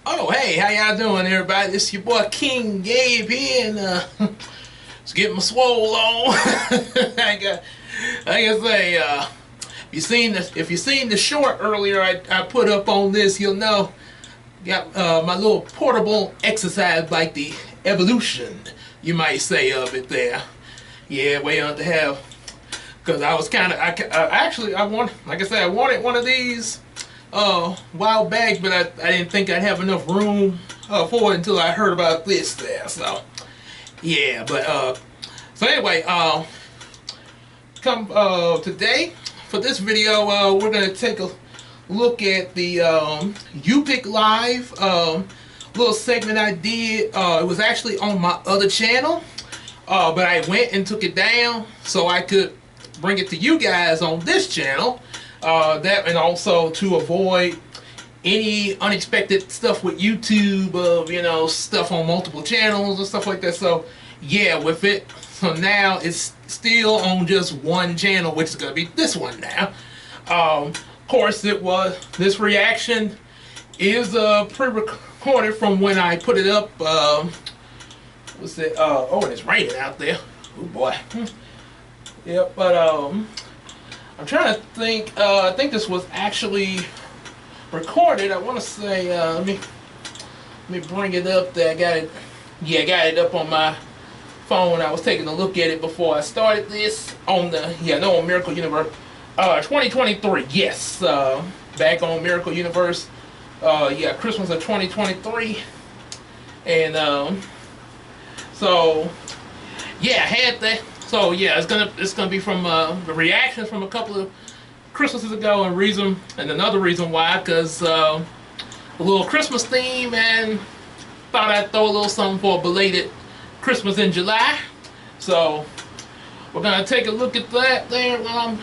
Oh, hey, how y'all doing, everybody? This your boy King Gabe here, and let's get my swole on. I can say, if you seen the short earlier I put up on this, you'll know. Got my little portable exercise bike, the evolution, you might say, of it there. Yeah, way on to have. Cause I was kind of, actually I want, like I said, I wanted one of these while back, but I didn't think I'd have enough room for it until I heard about this there. So yeah, but so anyway, come today for this video, we're gonna take a look at the UPick Live little segment I did. It was actually on my other channel, but I went and took it down so I could bring it to you guys on this channel. That, and also to avoid any unexpected stuff with YouTube of, you know, stuff on multiple channels and stuff like that. So yeah, with it, so now it's still on just one channel, which is gonna be this one now. Of course, this reaction is pre-recorded from when I put it up. What's it? Oh, and it's raining out there. Oh boy. Yep, but I'm trying to think. I think this was actually recorded. I want to say. Let me bring it up. There, I got it. Yeah, I got it up on my phone. I was taking a look at it before I started this on the on Miracle Universe. 2023. Yes, back on Miracle Universe. Yeah, Christmas of 2023, and so yeah, I had that. So yeah, it's gonna be from the reactions from a couple of Christmases ago, and another reason why, because a little Christmas theme, and thought I'd throw a little something for a belated Christmas in July. So we're gonna take a look at that there while I'm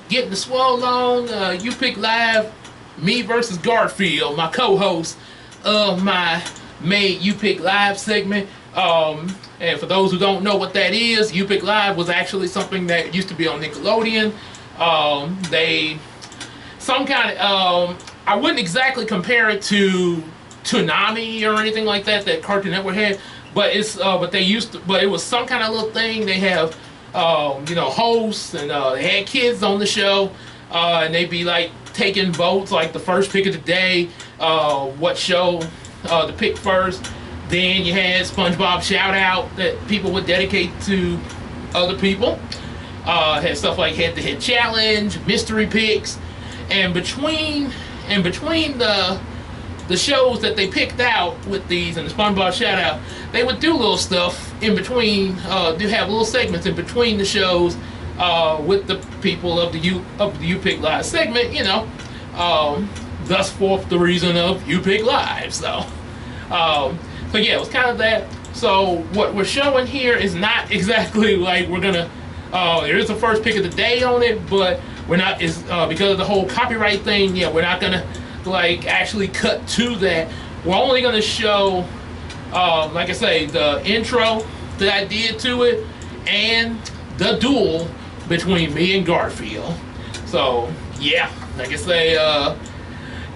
getting the swole on. UPick Live, me versus Garfield, my co-host of my made UPick Live segment. And for those who don't know what that is, UPick Live was actually something that used to be on Nickelodeon. I wouldn't exactly compare it to Toonami or anything like that Cartoon Network had, but it was some kind of little thing. They have hosts, and they had kids on the show, and they'd be like taking votes, like the first pick of the day, what show to pick first. Then you had SpongeBob shout out that people would dedicate to other people. Had stuff like head to head challenge, mystery picks, and between the shows that they picked out with these and the SpongeBob shout out, they would do little stuff in between. Do have little segments in between the shows with the people of the UPick Live segment. Thus forth the reason of UPick Live. So yeah, it was kind of that. So what we're showing here is not exactly like we're gonna. There is a first pick of the day on it, but we're not. Because of the whole copyright thing. Yeah, we're not gonna like actually cut to that. We're only gonna show, like I say, the intro that I did to it and the duel between me and Garfield. So yeah, like I say, yeah,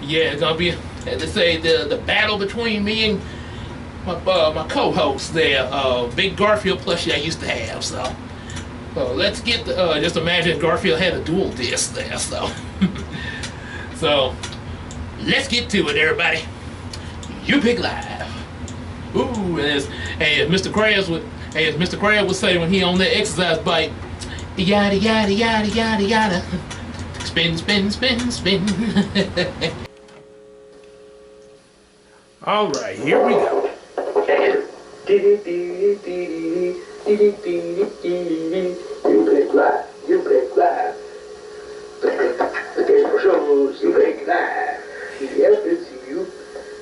it's gonna be, as I say, the battle between me and my co-host there, big Garfield plushie I used to have. So let's get just imagine Garfield had a dual disc there. So so let's get to it, everybody. UPick Live. Ooh, as Mr. Krabs would say when he on that exercise bike, yada yada yada yada yada, spin spin spin spin. All right, here we go. UPick Live, UPick Live. The game for shows, UPick Live. Yep, it's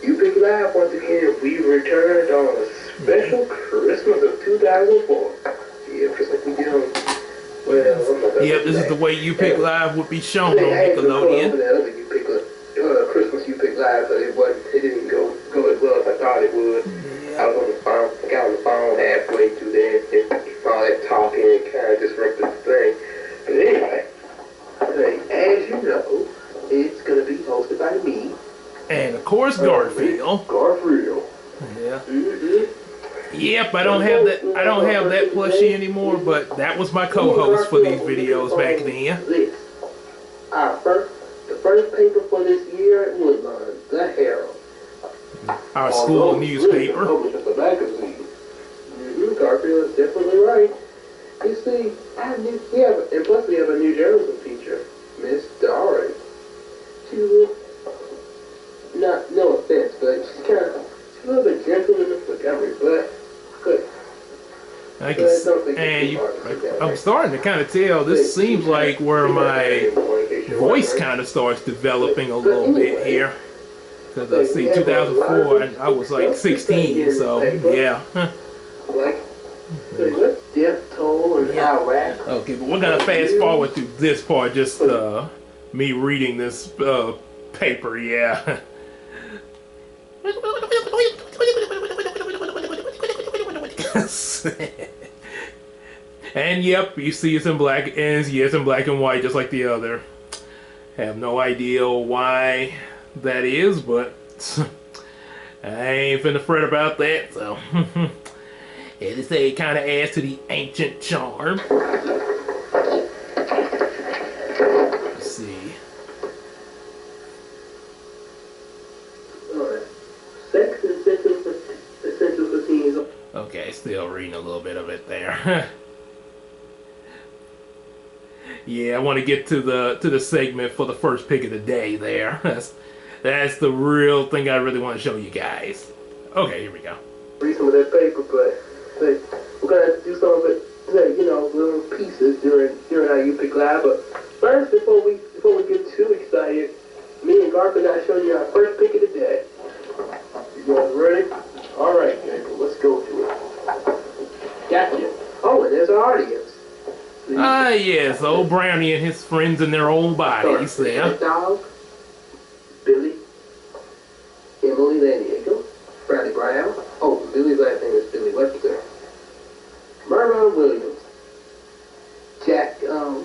UPick Live once again. We returned on a special Christmas of 2004. Yeah, just like we did on. Well, yep, this is the way UPick Live would be shown on Nickelodeon. Christmas UPick Live, but it didn't go as well as I thought it would. Yeah. I was on the phone. I got on the phone halfway through there, and all that talking, it kind of disrupted the thing. But anyway, as you know, it's gonna be hosted by me. And And of course, Garfield. Garfield. Yeah. Mm-hmm. Yep, I don't have that. I don't have that plushie anymore, but that was my co-host for these videos back then. The first paper for this year was the Herald. Our school newspaper. Published as a magazine. Garfield is definitely right. You see, and plus we have a new journalism teacher, Miss Dory. No offense, but she's a little bit gentle in the Montgomery, but good. I'm starting to kind of tell. This seems like where my voice kind of starts developing a little bit here. Because I see 2004, and I was like 16, so yeah. Like death toll and Iraq. Okay, but we're gonna fast forward through this part, just me reading this paper, yeah. And yep, you see it's in black, and yes, in black and white, just like the other. Have no idea why that is, but I ain't finna fret about that, so. As they say, it kind of adds to the ancient charm. Let's see. Sex essential for teens. Okay, still reading a little bit of it there. Yeah, I want to get to the segment for the first pick of the day there. That's the real thing I really want to show you guys. Okay, here we go. Read some of that paper, but we're gonna do some of it, little pieces during our UPick Live. But first, before we get too excited, me and Garfield gotta show you our first pick of the day. You guys ready? All right, Gabe, let's go to it. Gotcha. Oh, and there's our audience. Yes, old Brownie and his friends in their old bodies there. Dog, Billy, Emily Laniego, Bradley Brown. Oh, Billy's last name is Billy Webster. Mervyn Williams. Jack, my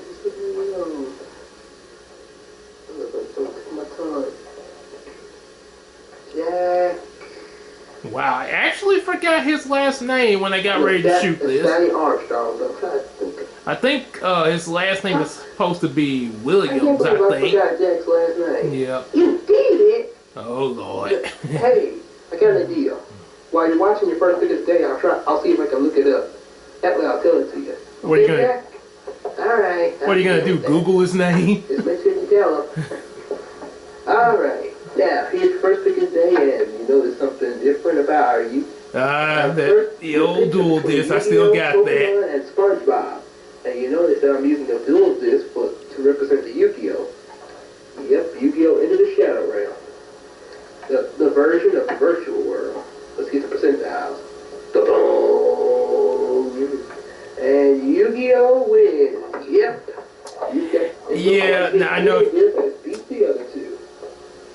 tongue. Jack. Wow, I actually forgot his last name when I got ready to shoot this. Danny Armstrong. I'm trying to think. I think his last name is supposed to be Williams, I think. I forgot Jack's last name. Yeah. You did it! Oh, Lord. Hey, I got an idea. While you're watching your first pick of the day, I'll see if I can look it up. That way I'll tell it to you. What are you gonna? Jack? All right. What are you gonna do? Google his name? Just make sure you tell him. All right. Now here's your first pick of the day, and you know there's something different about you. The old duel disc. I still got that. And SpongeBob. And you notice that I'm using the dual disc to represent the Yugioh. Yep, Yugioh into the Shadow Realm. The version of the virtual world. Let's get the percentiles. Boom. And Yugioh wins. Yep. Yeah, now I know. Beat the other two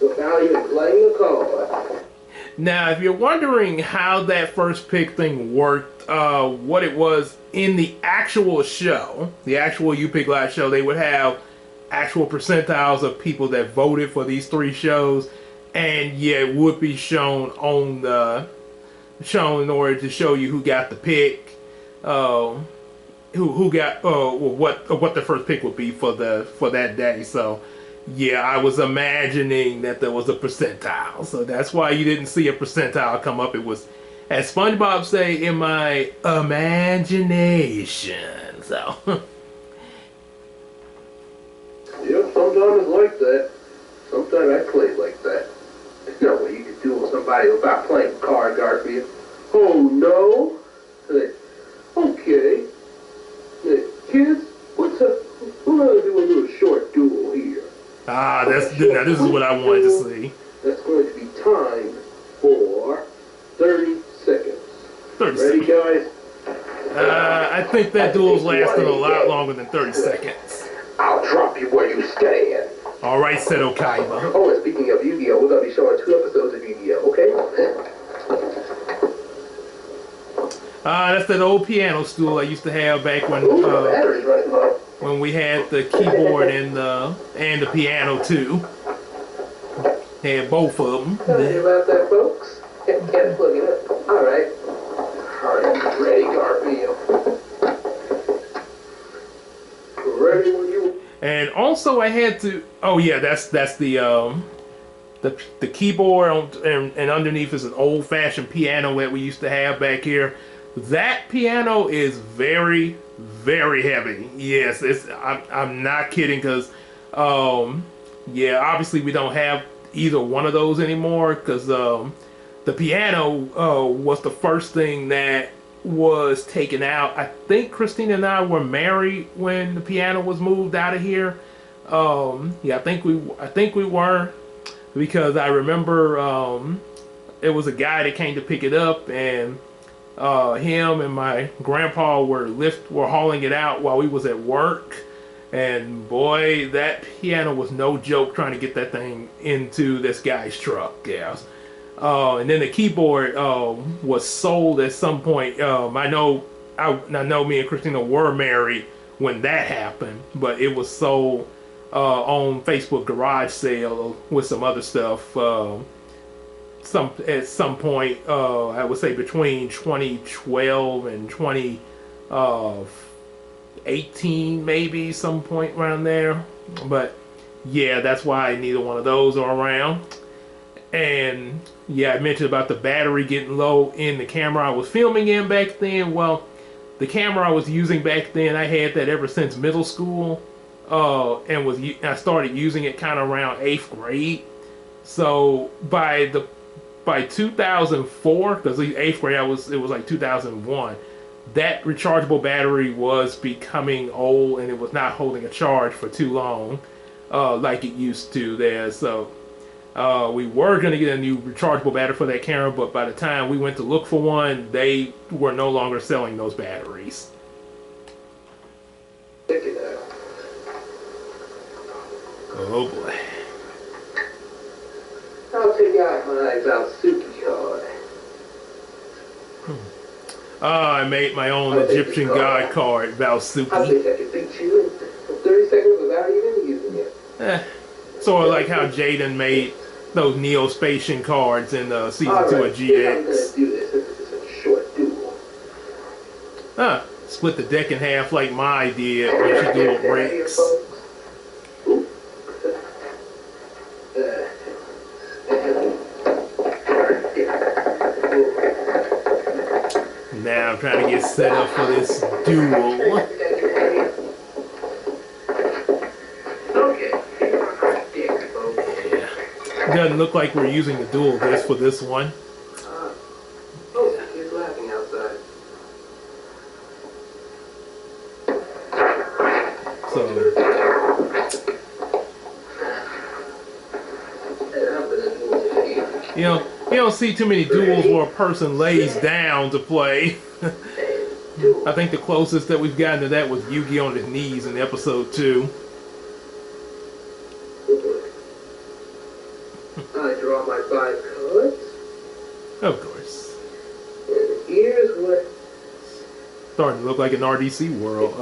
without even playing a card. Now, if you're wondering how that first pick thing worked, what it was in the actual show, the actual UPick Live show, they would have actual percentiles of people that voted for these three shows, and yeah, it would be shown on the in order to show you who got the pick, who got what the first pick would be for that day. So yeah, I was imagining that there was a percentile, so that's why you didn't see a percentile come up. It was, as SpongeBob say, in my imagination. So yeah, sometimes it's like that. Sometimes I play like that. There's no way you can duel somebody without playing a card, Garfield. Oh no. Okay. Kids, we're gonna do a little short duel here. now this is what I wanted to see. That's going to be timed for 30 seconds. 30 Ready, seconds. guys? I think that duel's lasted a lot longer than 30 seconds. I'll drop you where you stand. All right, said Okaiba. Oh, and speaking of Yu-Gi-Oh, we're going to be showing 2 episodes of Yu-Gi-Oh, okay? That's that old piano stool I used to have back when we had the keyboard and the piano too. Had both of them. Sorry about that, folks. Can't plug it up. All right. Ready, Garfield. Ready when you. And also, I had to. Oh yeah, that's the keyboard and underneath is an old-fashioned piano that we used to have back here. That piano is very, very heavy. Yes, I'm not kidding, because yeah, obviously we don't have either one of those anymore, because the piano was the first thing that was taken out. I think Christina and I were married when the piano was moved out of here. Yeah, I think we were, because I remember it was a guy that came to pick it up, and him and my grandpa were hauling it out while we was at work. And boy, that piano was no joke trying to get that thing into this guy's truck. Yeah. And then the keyboard was sold at some point. I know me and Christina were married when that happened, but it was sold on Facebook garage sale with some other stuff. At some point, I would say between 2012 and 2018, maybe some point around there. But yeah, that's why neither one of those are around. And yeah, I mentioned about the battery getting low in the camera I was filming in back then. Well, the camera I was using back then, I had that ever since middle school, and I started using it kind of around 8th grade. So by 2004, because the 8th grade it was like 2001, that rechargeable battery was becoming old, and it was not holding a charge for too long, like it used to there. So we were going to get a new rechargeable battery for that camera, but by the time we went to look for one, they were no longer selling those batteries. Oh boy. I'll take out my Valsuki card. I made my own Egyptian god card, Valsuki. I think I can beat you in 30 seconds without even using it. Sort of like how Jaden made those Neo-Spatian cards in Season 2 of GX. I'm gonna do this. This is a short duel. Split the deck in half like Mai did when she dueled Rex. Now I'm trying to get set up for this duel. Doesn't look like we're using the dual disc for this one. He's laughing outside. So, you don't see too many duels where a person lays down to play. I think the closest that we've gotten to that was Yugioh on his knees in episode 2. I draw my 5 cards. Of course. And here's what... Starting to look like an RDC world.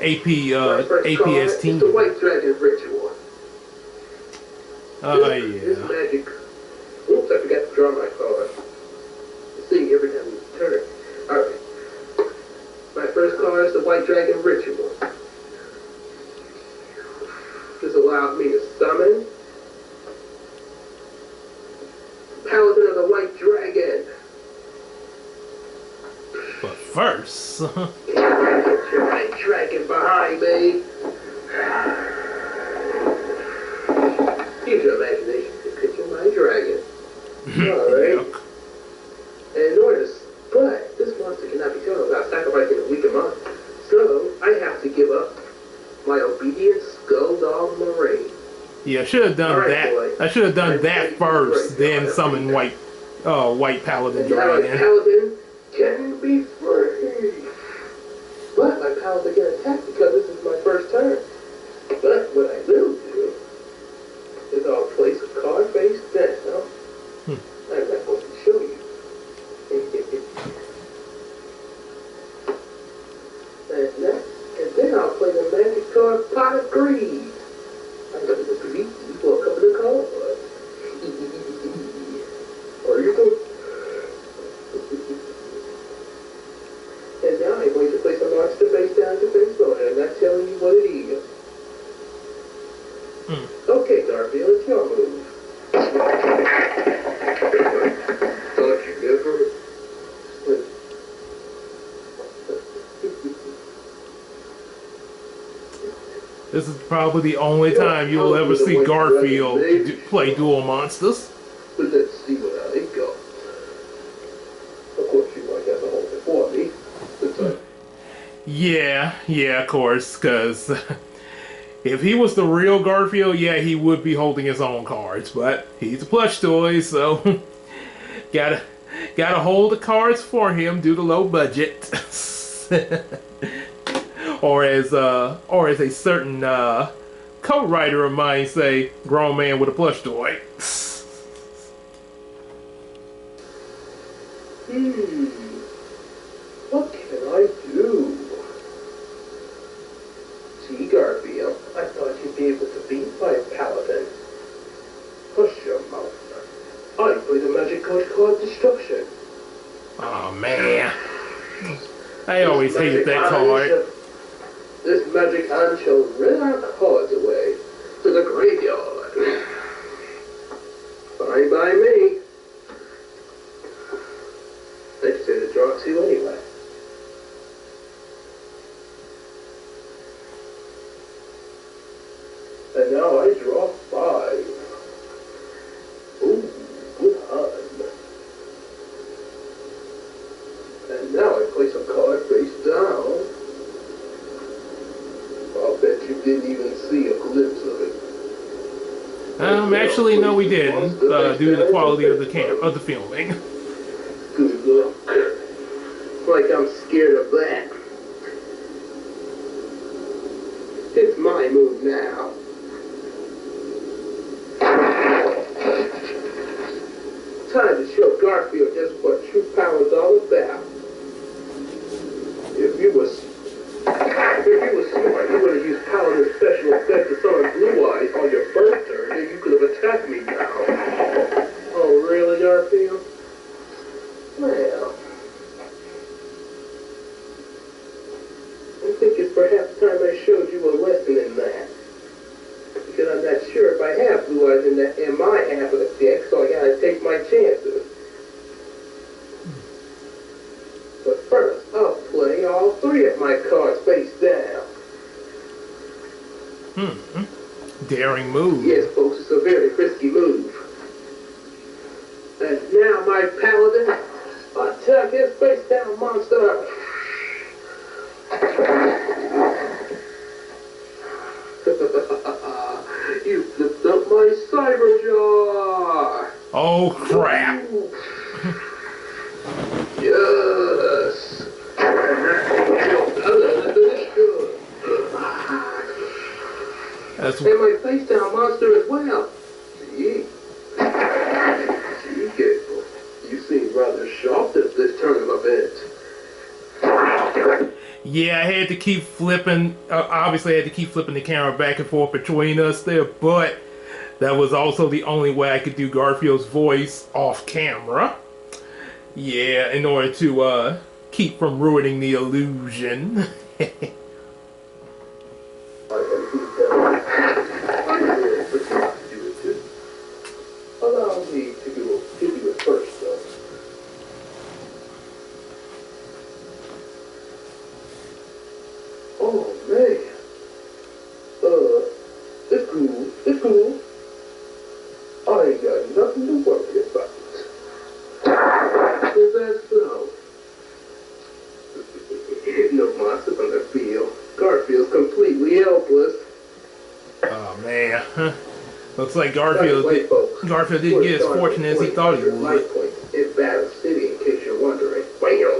APS team. The White Dragon Ritual. Oh, yeah. This magic... Oops, I forgot to draw my card. See, every time you turn. Alright. My first card is the White Dragon Ritual. This allows me to summon Paladin of the White Dragon. But first... Get your White Dragon behind me. Use your imagination to picture my dragon. Alright. And in order to... But this monster cannot be killed without sacrificing a weaker monster. So, I have to give up my obedient Skull Dog Marine. Yeah, I should have done that. Boy. I should have done that first, then summon White Paladin Dragon. Paladin can be free. But my Paladin can attack because this is my first turn. But what I will do is I'll place a card face down. I'm not going to show you. And then I'll play the magic card Pot of Greed. I'm going to defeat you for a couple of cards. And now I'm going to place a monster face down defense mode, and I'm not telling you what it is. Okay, Garfield, it's your move. Thought you never... This is probably the only time you'll ever see Garfield play Duel Monsters. But let's see what I got. Of course, you might have to hold it for me. Yeah, of course, because if he was the real Garfield, yeah, he would be holding his own cards, but he's a plush toy, so gotta hold the cards for him due to low budget. or as a certain co-writer of mine say, grown man with a plush toy. What can I do? See, Garfield, I thought you'd be able to beat my paladin. Hush your mouth. I play the magic card Destruction. Oh man, I always hated that card. This magic hand shall run our cards away to the graveyard. Fine by me. They say to draw 2 anyway. And now I draw 5. Ooh, good hand. And now I place a card face down. I'll bet you didn't even see a glimpse of it. Actually, no, we didn't, due to the quality of the filming. Good luck. Like I'm scared of that. It's my move now. Time to show Garfield just what true power's all about. If you were smart, you would have used Paladin's special effect to summon Blue Eyes on your first turn, and you could have attacked me now. Oh, really, Garfield? Well, I think it's perhaps time I showed you a lesson in that. Because I'm not sure if I have Blue Eyes in my half of the deck, so I gotta take my chances. But first, I'll play all 3 of my cards face down. Daring move. Yes, folks, it's a very risky move. And now my paladin, attack his face down monster. You flipped up my cyber jar. Oh crap. Yes. And my face down monster as well. See, Gabe, you seem rather shocked at this turn of events. Yeah, I had to keep flipping. Obviously, I had to keep flipping the camera back and forth between us there, but that was also the only way I could do Garfield's voice off camera. Yeah, in order to keep from ruining the illusion. Allow me to do it first, though. Oh, man. It's cool. I ain't got nothing to worry about. Is that so? No monsters on the field. Garfield's completely helpless. Oh, man. Looks like Garfield didn't get as fortunate as he thought he would. In Battle City, in case you're wondering. Bam!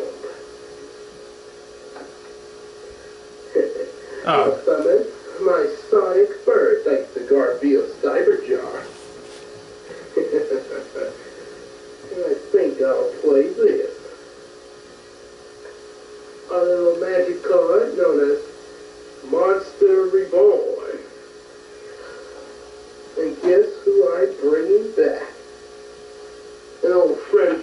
Oh. Summon my sonic bird thanks to Garfield's cyber jar. And I think I'll play this. A little magic card known as Monster Reborn. And guess who I'm bringing back? An old friend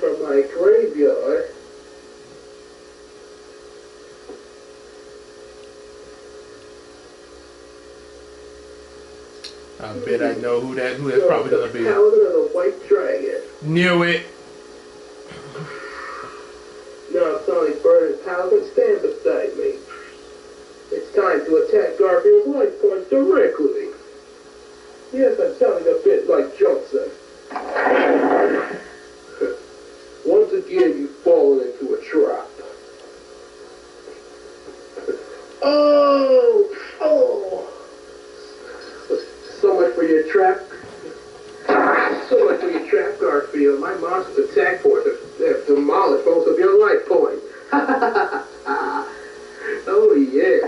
bet I know who that's probably gonna be. Paladin of the White Dragon. Knew it. Now, Sonic Bird and Paladin, stand beside me. It's time to attack Garfield's life points directly. Yes, I'm sounding a bit like Johnson. Once again, you've fallen into a trap. Oh! So much for your trap. So much for your trap, Garfield. My monster's attack force have demolished most of your life points. Oh, yeah.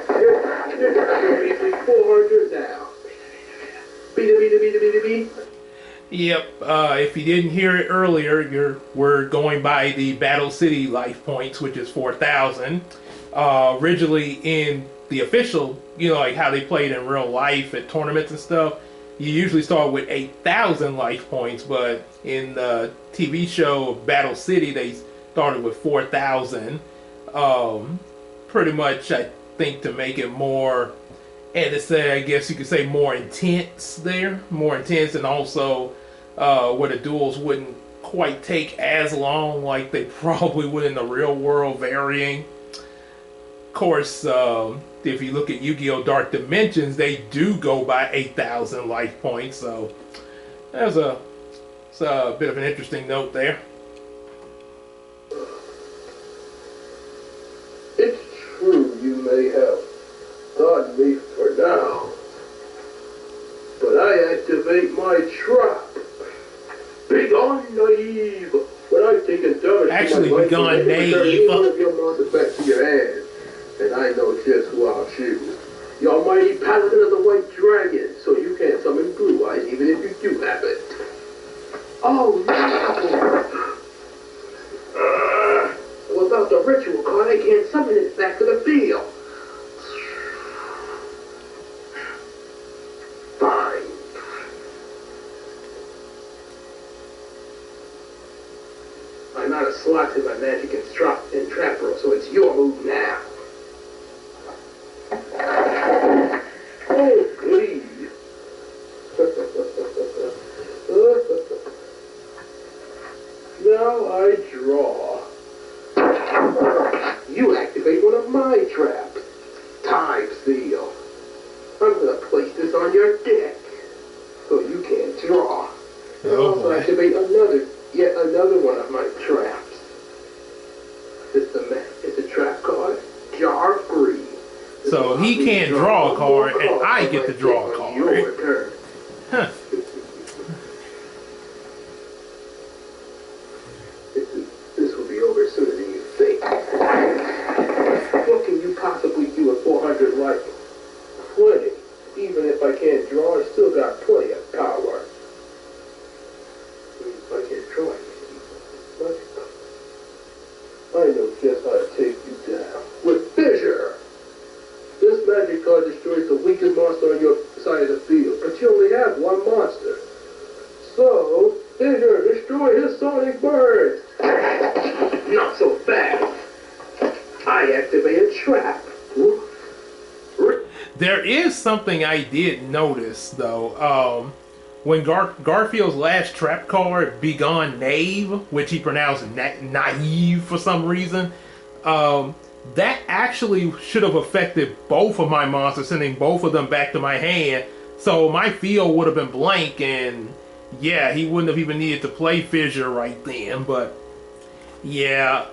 You're basically 400 now. Beat. Yep, if you didn't hear it earlier, we're going by the Battle City life points, which is 4,000. Originally in the official, like how they played in real life at tournaments and stuff, you usually start with 8,000 life points, but in the TV show Battle City, they started with 4,000. Pretty much, I think, to make it more, and to say, I guess you could say more intense there. More intense, and also where the duels wouldn't quite take as long like they probably would in the real world, varying. Of course, if you look at Yu-Gi-Oh! Dark Dimensions, they do go by 8,000 life points, so that's a bit of an interesting note there. It's true you may have thought me for now, but I activate my trap. Big on naive. When I take a damage, Actually, we gone naive. One of your monsters back to your hand, and I know just who I'll choose. The almighty Paladin of the White Dragon, so you can't summon Blue Eyes even if you do have it. Oh no! Without the ritual card, I can't summon it back to the field. Fine. I'm out of slots in my magic and trap roll, so it's your move now. Oh, please. Now I draw. You activate one of my traps. Time seal. I'm gonna place this on your deck, so you can't draw. And also activate yet another one of my traps. It's a trap card. Jar free. So he can't draw a card, and I get to draw a card. Your turn. Huh. This will be over sooner than you think. What can you possibly do at 400 life? Plenty. Even if I can't draw, I still got plenty of power. If I can't draw, I know just how to take you down. With Fissure! This magic card destroys the weakest monster on your side of the field, but you only have one monster. So, Fissure, destroy his sonic bird! Not so fast! I activate a trap. There is something I did notice, though. When Garfield's last trap card, Begone Knave, which he pronounced naive for some reason, that actually should have affected both of my monsters, sending both of them back to my hand. So my field would have been blank, and yeah, he wouldn't have even needed to play Fissure right then. But yeah,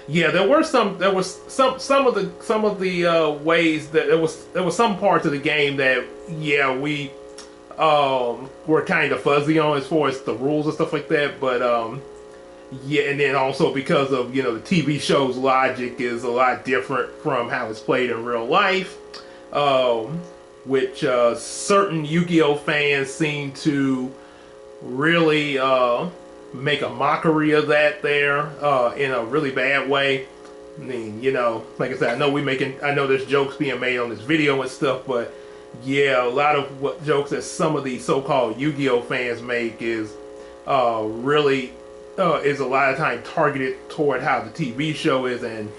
there was some of the ways that there was some parts of the game that we were kind of fuzzy on as far as the rules and stuff like that. But and then also because of the TV show's logic is a lot different from how it's played in real life, which certain Yu-Gi-Oh fans seem to really make a mockery of that there in a really bad way. I mean, like I said, I know there's jokes being made on this video and stuff, but yeah, a lot of jokes that some of the so-called Yu-Gi-Oh fans make is really is a lot of time targeted toward how the TV show is, and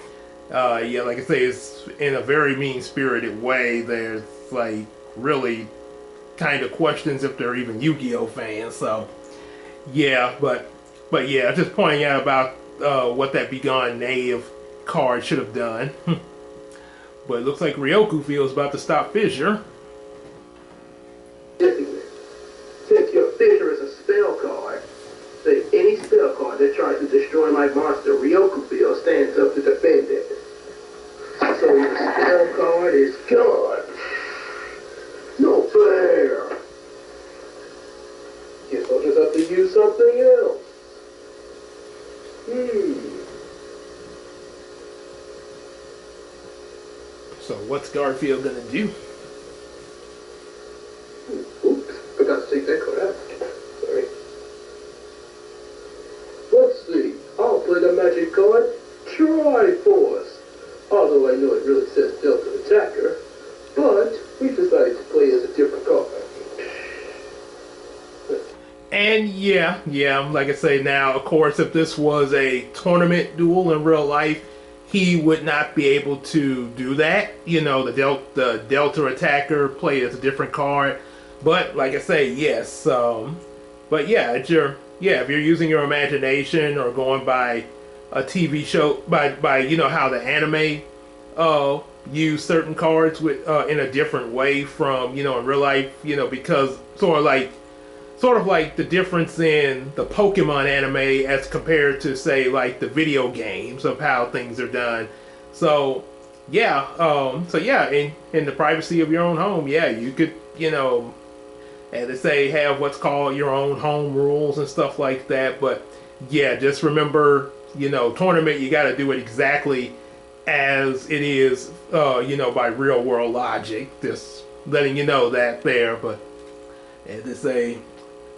like I say, it's in a very mean-spirited way. There's like really kind of questions if they're even Yu-Gi-Oh fans. So yeah, but yeah, just pointing out about what that Begone Knave card should have done. But it looks like Ryoku feels about to stop Fissure. Since your Fissure is a spell card, say any spell card that tries to destroy my monster, Ryoku field stands up to defend it. So your spell card is gone. No fair. Guess I'll just have to use something else. So what's Garfield gonna do? Oops, forgot to take that card out. Sorry. Let's see. I'll play the magic card, Triforce. Although I know it really says Delta Attacker, but we decided to play as a different card. And yeah, like I say now, of course, if this was a tournament duel in real life, he would not be able to do that. You know, the Delta Attacker played as a different card. But like I say, yes. But yeah, if you're using your imagination or going by a TV show, by you know how the anime use certain cards with in a different way from, you know, in real life, you know, because sort of like the difference in the Pokemon anime as compared to, say, like the video games of how things are done. So yeah, in the privacy of your own home, yeah, you could, you know, as they say, have what's called your own home rules and stuff like that. But yeah, just remember, you know, tournament, you got to do it exactly as it is, you know, by real world logic. Just letting you know that there. But as they say,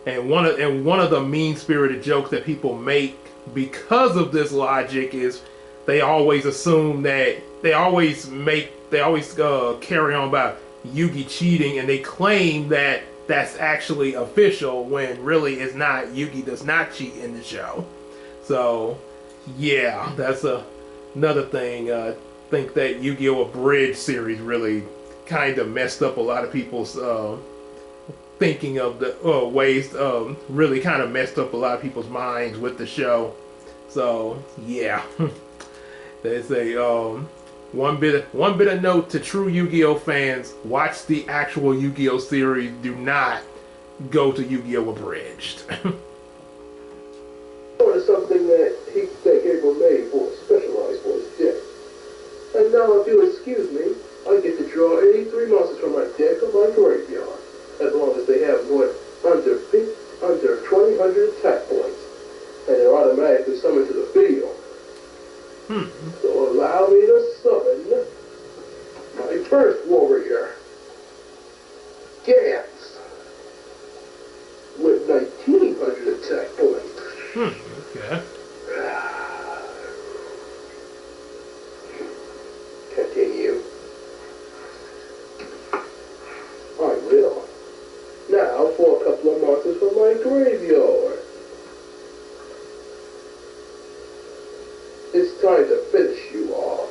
and one of the mean-spirited jokes that people make because of this logic is they always assume that they always carry on about Yugi cheating, and they claim that that's actually official when really it's not. Yugi does not cheat in the show. So yeah, that's another thing. I think that Yu-Gi-Oh! Abridged series really kind of messed up a lot of people's thinking of the ways. Really kind of messed up a lot of people's minds with the show. So yeah, they say one bit of note to true Yu-Gi-Oh fans: watch the actual Yu-Gi-Oh series. Do not go to Yu-Gi-Oh Abridged. Is something that Gabriel made for specialized for his deck. And now, if you'll excuse me, I get to draw any 3 monsters from my deck or my graveyard, as long as they have more under 2,000 attack points, and they're automatically summoned to the field. So allow me to summon my first warrior, Gantz, with 1,900 attack points. Okay. Continue. I will. Now for a couple of monsters from my graveyard. It's time to finish you off.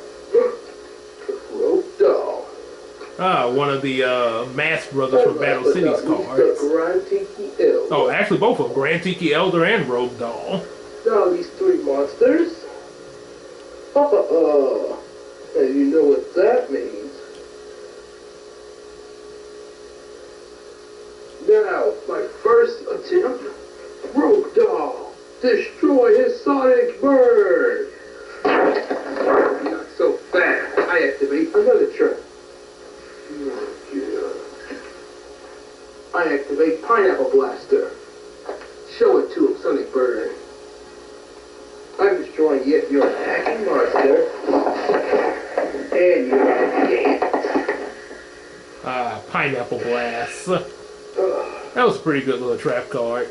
Rope Doll. One of the Mask Brothers from Battle Cities cards. Oh, actually both of them, Grand Tiki Elder and Rogue Doll. Now these 3 monsters. And you know what that means. Now, my first attempt. Rogue Doll. Destroy his Sonic Bird. Not so fast. I activate another trap. I activate Pineapple Blaster. Show it to him, Sonic Bird. I'm destroying yet your attacking monster. And you're dead. Pineapple Blast. That was a pretty good little trap card.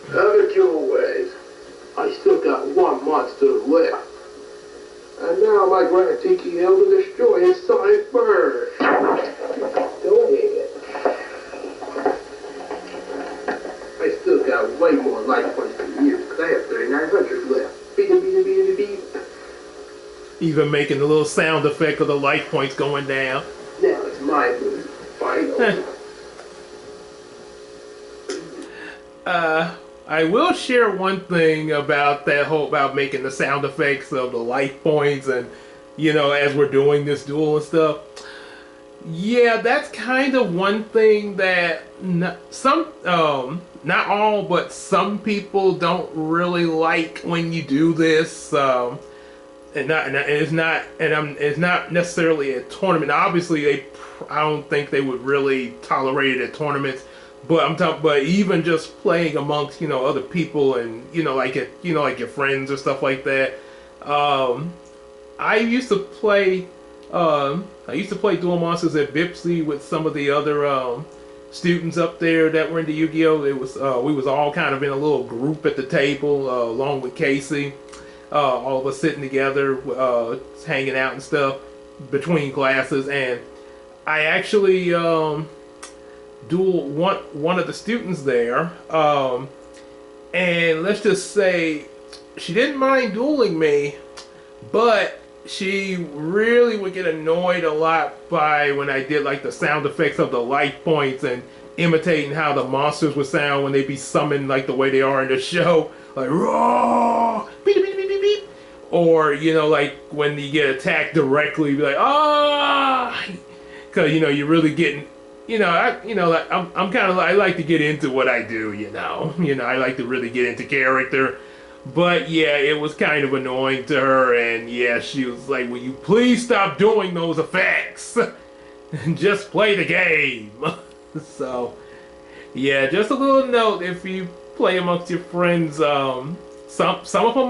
Have it your ways. I still got 1 monster left. And now my Grand Tiki Elder destroy his Sonic Bird. Go ahead. I still got way more life points than you, because I have 3,900 left. Beep, beep, beep, beep, beep. Even making the little sound effect of the life points going down. Now it's my move. I will share one thing about that whole about making the sound effects of the life points and as we're doing this duel and stuff. Yeah, that's kind of one thing that not all, but some people don't really like when you do this. It's not necessarily a tournament. Obviously, I don't think they would really tolerate it at tournaments. But I'm talking, but even just playing amongst other people and like like your friends or stuff like that. I used to play. I used to play Duel Monsters at Bipsy with some of the other students up there that were into Yu-Gi-Oh. It was we was all kind of in a little group at the table, along with Casey. All of us sitting together, hanging out and stuff between classes, and I actually duel one of the students there, and let's just say she didn't mind dueling me, but she really would get annoyed a lot by when I did like the sound effects of the life points and imitating how the monsters would sound when they be summoned like the way they are in the show, like raw, beep, beep, beep, beep, beep. Or like when you get attacked directly, you'd be like ah, because you're really getting like I'm kind of I like to get into what I do, I like to really get into character. But yeah, it was kind of annoying to her, and yeah, she was like, will you please stop doing those effects and just play the game? So yeah, just a little note, if you play amongst your friends, some of them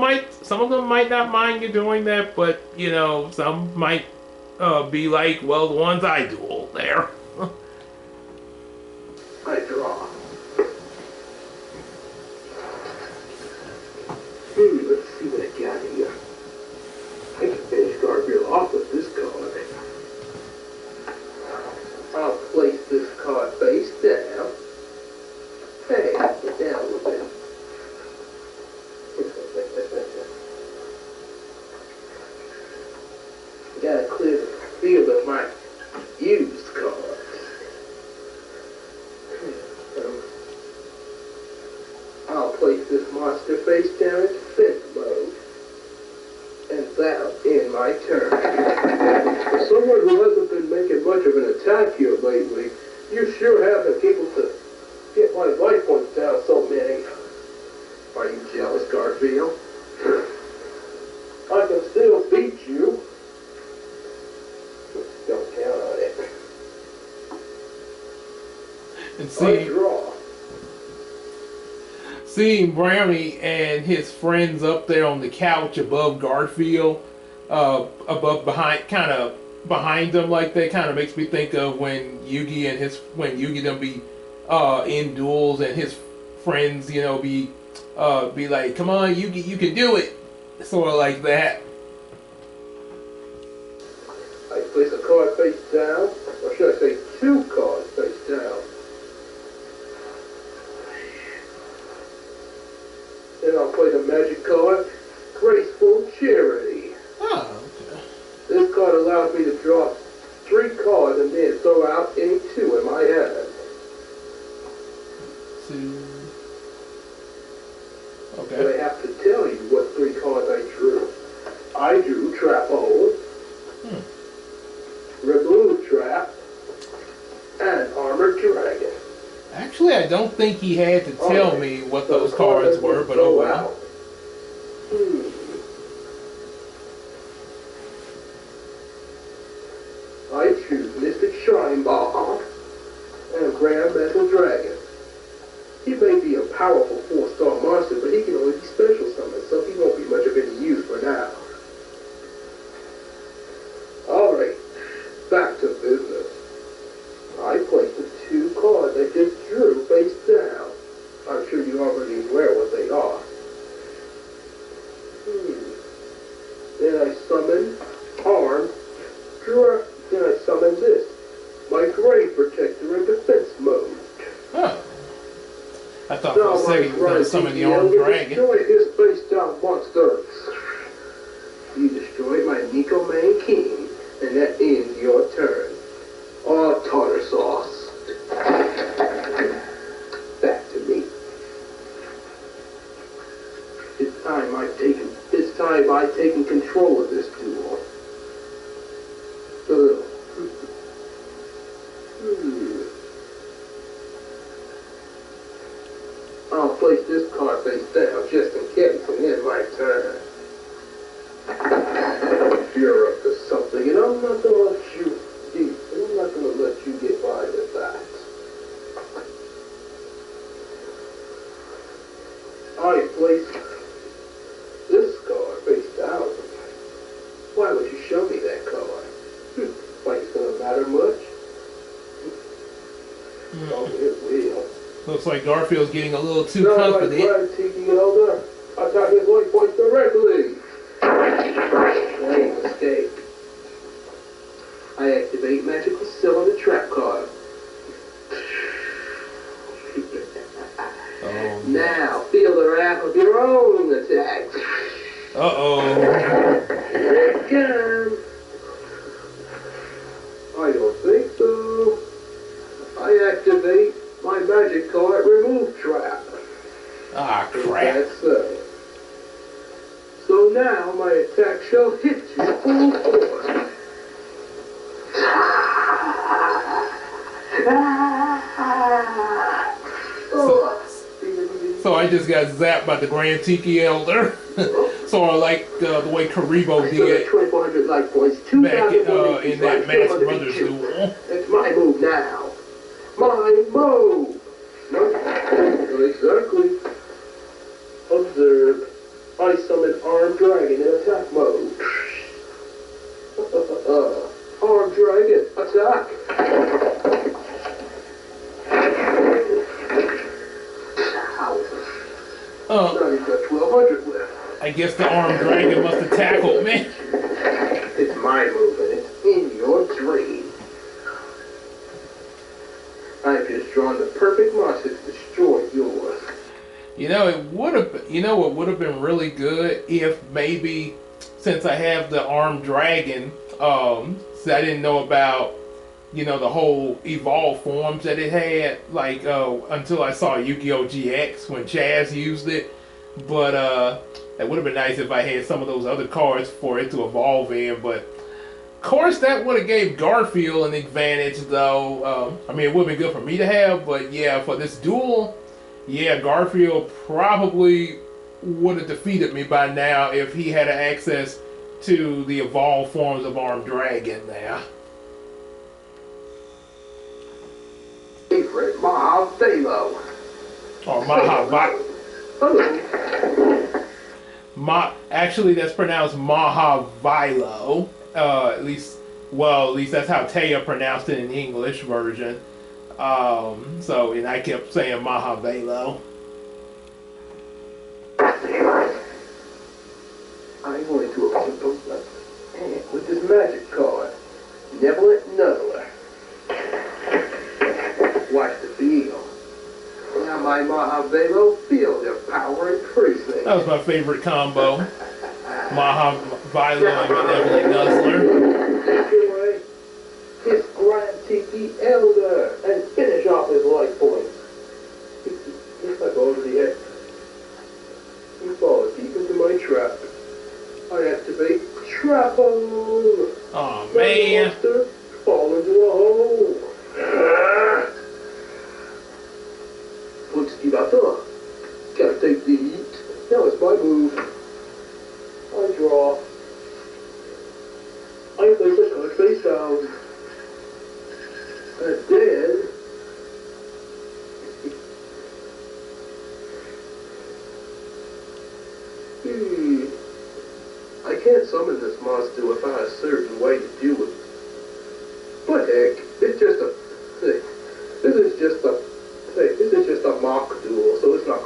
might not mind you doing that, but some might be like, well, the ones I duel there. I draw. Let's see what I got here. I can finish Garfield off with this card. I'll place this card face down. Hey, get down a little bit. Gotta clear the field of my used cards. I'll place this monster face down in defense mode. And that'll end my turn. For someone who hasn't been making much of an attack here lately, you sure have been able to get my life points down so many. Are you jealous, Garfield? I can still beat you. Don't count on it. And I draw. Seeing Brownie and his friends up there on the couch above Garfield, kind of behind them like that, kind of makes me think of when Yugi them be in duels and his friends, be like, come on, Yugi, you can do it, sort of like that. I place a card face down, or should I say two cards face down. Then I'll play the magic card, Graceful Charity. Oh, okay. This card allows me to draw 3 cards and then throw out any 2 in my hand. 2. But Okay. I have to tell you what 3 cards I drew. I drew Trap Hole, Remove Trap, and Armored Dragon. Actually, I don't think he had to tell me what those cards were, but oh well. I choose Mystic Shrine Ball and Grand Metal Dragon. He may be a powerful 4-star monster, but he can only be special summoned, so he won't be much of any use for now. Alright, back to business. I placed the 2 cards I just drew face down. I'm sure you already aware what they are. Then I summon Arm. Then I summon this. My Grave Protector in defense mode. Huh. I thought for a second you were going to summon the Armed Dragon. Destroy his face down monsters. You destroyed my Nico Man King, and that ends your turn. Oh, tartar sauce. by taking control of this duel. I'll place this card face down just in case, and then my turn. You're up to something, and I'm not gonna let you get by with that. I place this card face down. Why would you show me that card? Like it's gonna matter much? Oh, it will. Looks like Garfield's getting a little too No, confident. my Tiki Elder. Attack his light point directly. Mistake. I activate Magical Cylinder Trap card. Oh. Now, feel the wrath of your own attack. Uh-oh. Here it comes. I don't think so. I activate my magic card Remove Trap. Ah, crap. That's so. So now my attack shall hit you full force. So I just got zapped by the Grand Tiki Elder. Sort of like the way Karibo did 2,400 life points. back in that Mass Brothers duel. It's my move now. My move. Exactly. Observe. I summon Armed Dragon in attack mode. Armed Dragon, attack. Now you've got 1,200 left. I guess the Armed Dragon must have tackled me. It's my move and it's in your dream. I've just drawn the perfect monster to destroy yours. You know, it would have. You know, it would have been really good if maybe, since I have the Armed Dragon, since I didn't know about, you know, the whole evolved forms that it had, like until I saw Yugioh GX when Chaz used it. But it would have been nice if I had some of those other cards for it to evolve in. But of course, that would have gave Garfield an advantage, though. I mean, it would have been good for me to have, but yeah, for this duel. Yeah, Garfield probably would have defeated me by now if he had access to the evolved forms of Armed Dragon now. Favorite Mahavelo. Or Mahavilo. Hello. Actually, that's pronounced Mahavilo. At least that's how Taya pronounced it in the English version. And I kept saying Mahavelo. I'm going to open those up with this magic card. Benevolent Nuzzler. Watch the field. Now my Mahavelo, feel their power increasing. That was my favorite combo. Mahavilo and Benevolent Nuzzler. Destroy his Grand Tiki Elder and finish off his life points. I've already had. You fall deep into my trap. I activate Trap Hole. Oh man. Monster, fall into a hole. Looks Ibato. Gotta take the heat. Now it's my move. I draw. I place a card face down. And then I can't summon this monster without a certain way to do it. But heck, it's just a thing. This is just a mock duel, so it's not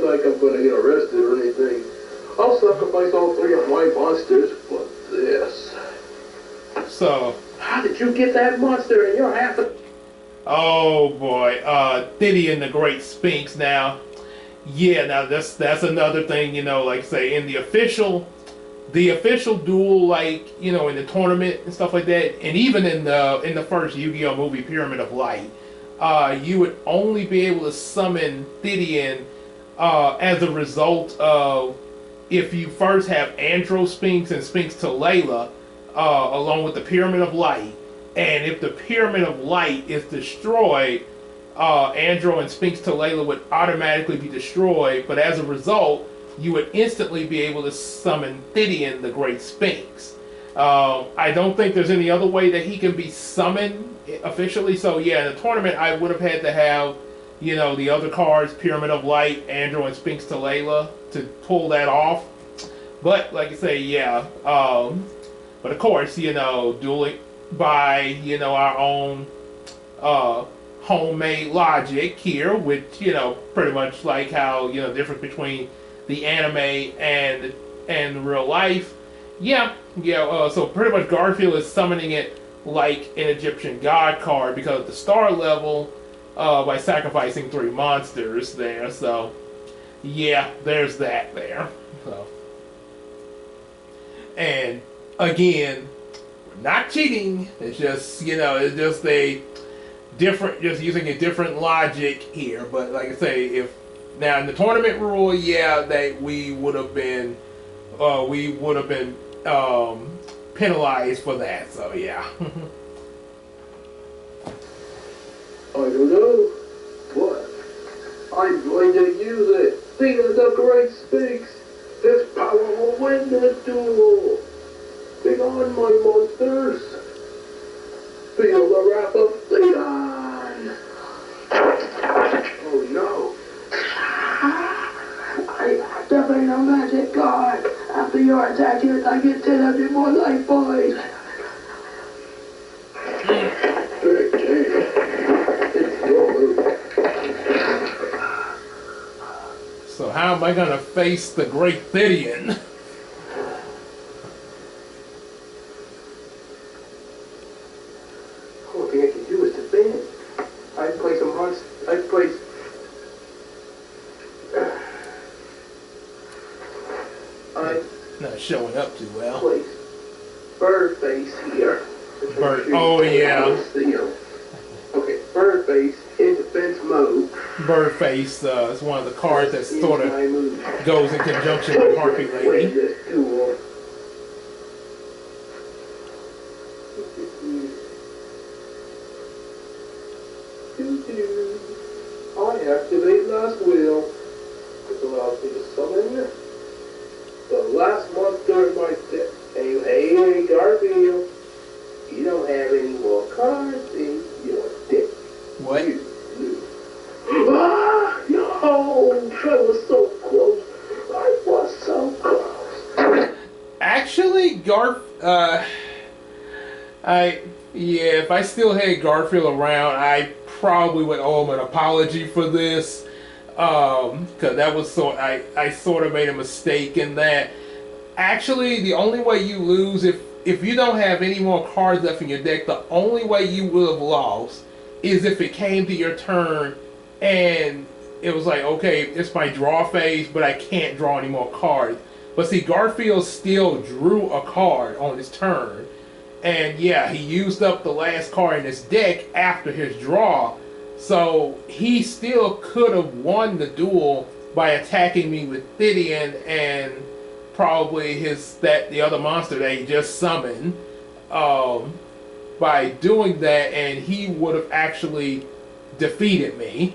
like I'm gonna get arrested or anything. I'll sacrifice all three of my monsters for this. So How did you get that monster in your half? oh boy, Thiddian the Great Sphinx now. Yeah, now that's another thing, you know, like say in the official duel, like, you know, in the tournament and stuff like that, and even in the first Yu-Gi-Oh movie Pyramid of Light, you would only be able to summon Thiddian as a result of if you first have Andro Sphinx and Sphinx to Layla, along with the Pyramid of Light, and if the Pyramid of Light is destroyed, Andro and Sphinx to Layla would automatically be destroyed, but as a result, you would instantly be able to summon Thidian, the Great Sphinx. I don't think there's any other way that he can be summoned officially, so yeah, in the tournament I would have had to have, you know, the other cards, Pyramid of Light, Andro, and Sphinx to Layla, to pull that off. But, like I say, yeah. But of course, you know, dueling by, you know, our own homemade logic here, which, you know, pretty much like how, you know, the difference between the anime and real life. Yeah, so pretty much Garfield is summoning it like an Egyptian god card because of the star level, by sacrificing 3 monsters there. So yeah, there's that there. So, and again, we're not cheating. It's just, you know, it's just a different, just using a different logic here. But like I say, if now in the tournament rule, yeah, that we would have been penalized for that. So yeah. I don't know. What? I'm going to use it. Think of the Great Sphinx. This power will win this duel. Bring on, my monsters. Feel the wrath of Theon. Oh no. I activate a magic card. After your attack hits, I get 10 more life points. So how am I gonna face the Great Thidian? Only thing I can do is defend. I play some monsters. I play. I Not showing up too well. place bird face here. Bird. Oh yeah. Okay, bird face in defense mode. Birdface is one of the cards that sort of goes in conjunction with Harpy Lady. I activate Last Will. This allows me to summon the last monster in my deck. Hey, Garfield. You don't have any more cards in your deck. What? Ah, no! I was so close. I was so close. Actually, if I still had Garfield around, I probably would owe him an apology for this. Because that was I sort of made a mistake in that. Actually, the only way you lose, if you don't have any more cards left in your deck, the only way you will have lost is if it came to your turn and it was like, okay, it's my draw phase, but I can't draw any more cards. But see, Garfield still drew a card on his turn. And yeah, he used up the last card in his deck after his draw. So he still could have won the duel by attacking me with Thidian and probably the other monster that he just summoned. By doing that, and he would have actually defeated me.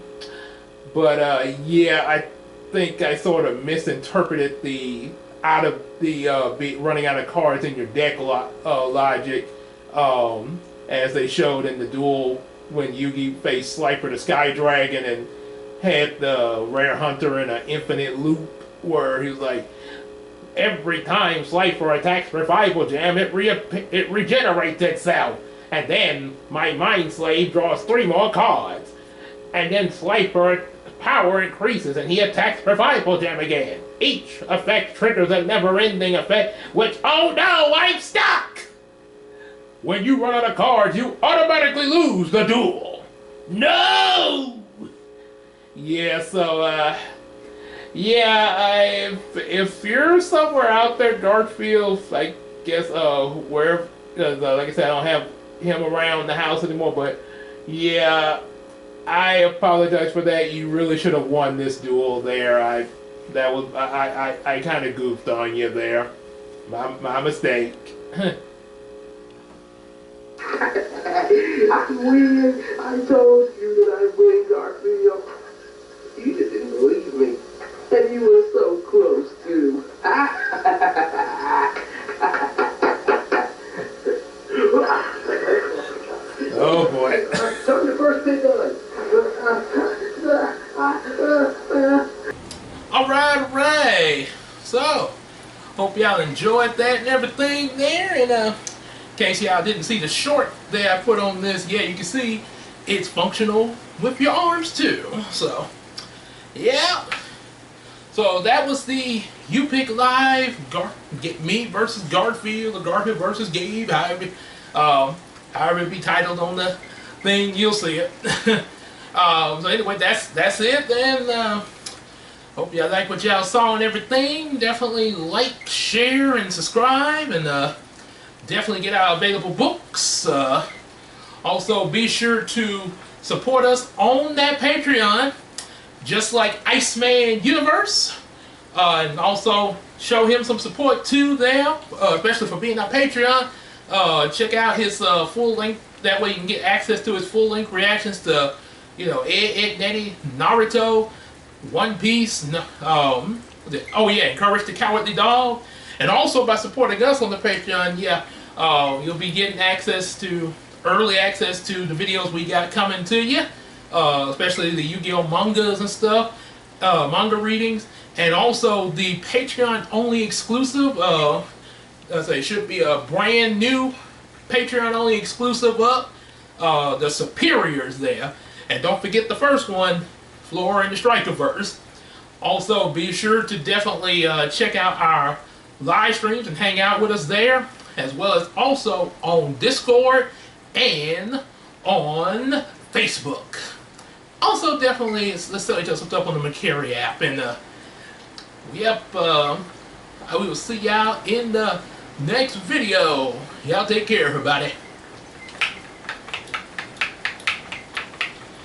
But yeah, I think I sort of misinterpreted the running out of cards in your deck logic, as they showed in the duel when Yugi faced Slifer the Sky Dragon and had the Rare Hunter in an infinite loop where he was like, every time Slifer attacks Revival Jam, it regenerates itself. And then my Mind Slave draws 3 more cards. And then Slifer's power increases and he attacks Revival Gem again. Each effect triggers a never-ending effect, which, oh no, I'm stuck! When you run out of cards, you automatically lose the duel. No! Yeah, so, yeah, if you're somewhere out there, Garfield, I guess, wherever, like I said, I don't have him around the house anymore, but yeah, I apologize for that. You really should have won this duel there. that was I kind of goofed on you there. My mistake. I win. I told you that I win, Garfield. You just didn't believe me. And you were so close, too. Oh, boy. Turn the first pick on. Alright. So, hope y'all enjoyed that and everything there. And in case y'all didn't see the short that I put on this, yeah, you can see it's functional with your arms too. So, yeah. So that was the UPick Live me versus Garfield, or Garfield versus Gabe, however it be titled on the thing, you'll see it. So anyway, that's it then. Hope y'all like what y'all saw and everything. Definitely like, share, and subscribe, and definitely get our available books. Also, be sure to support us on that Patreon, just like Iceman Universe, and also show him some support too there, especially for being our Patreon. Check out his full length. That way you can get access to his full length reactions to, you know, Ed, Nettie, Naruto, One Piece. Oh yeah, Courage the Cowardly Dog. And also by supporting us on the Patreon, yeah, you'll be getting early access to the videos we got coming to you, especially the Yu-Gi-Oh mangas and stuff, manga readings, and also the Patreon only exclusive. It should be a brand new Patreon only exclusive up. The Superiors there, and don't forget the first one, Flora and the Strikerverse. Also, be sure to definitely check out our live streams and hang out with us there, as well as also on Discord and on Facebook. Also, definitely, let's set us up on the Macari app. And, yep, we will see y'all in the next video. Y'all take care, everybody.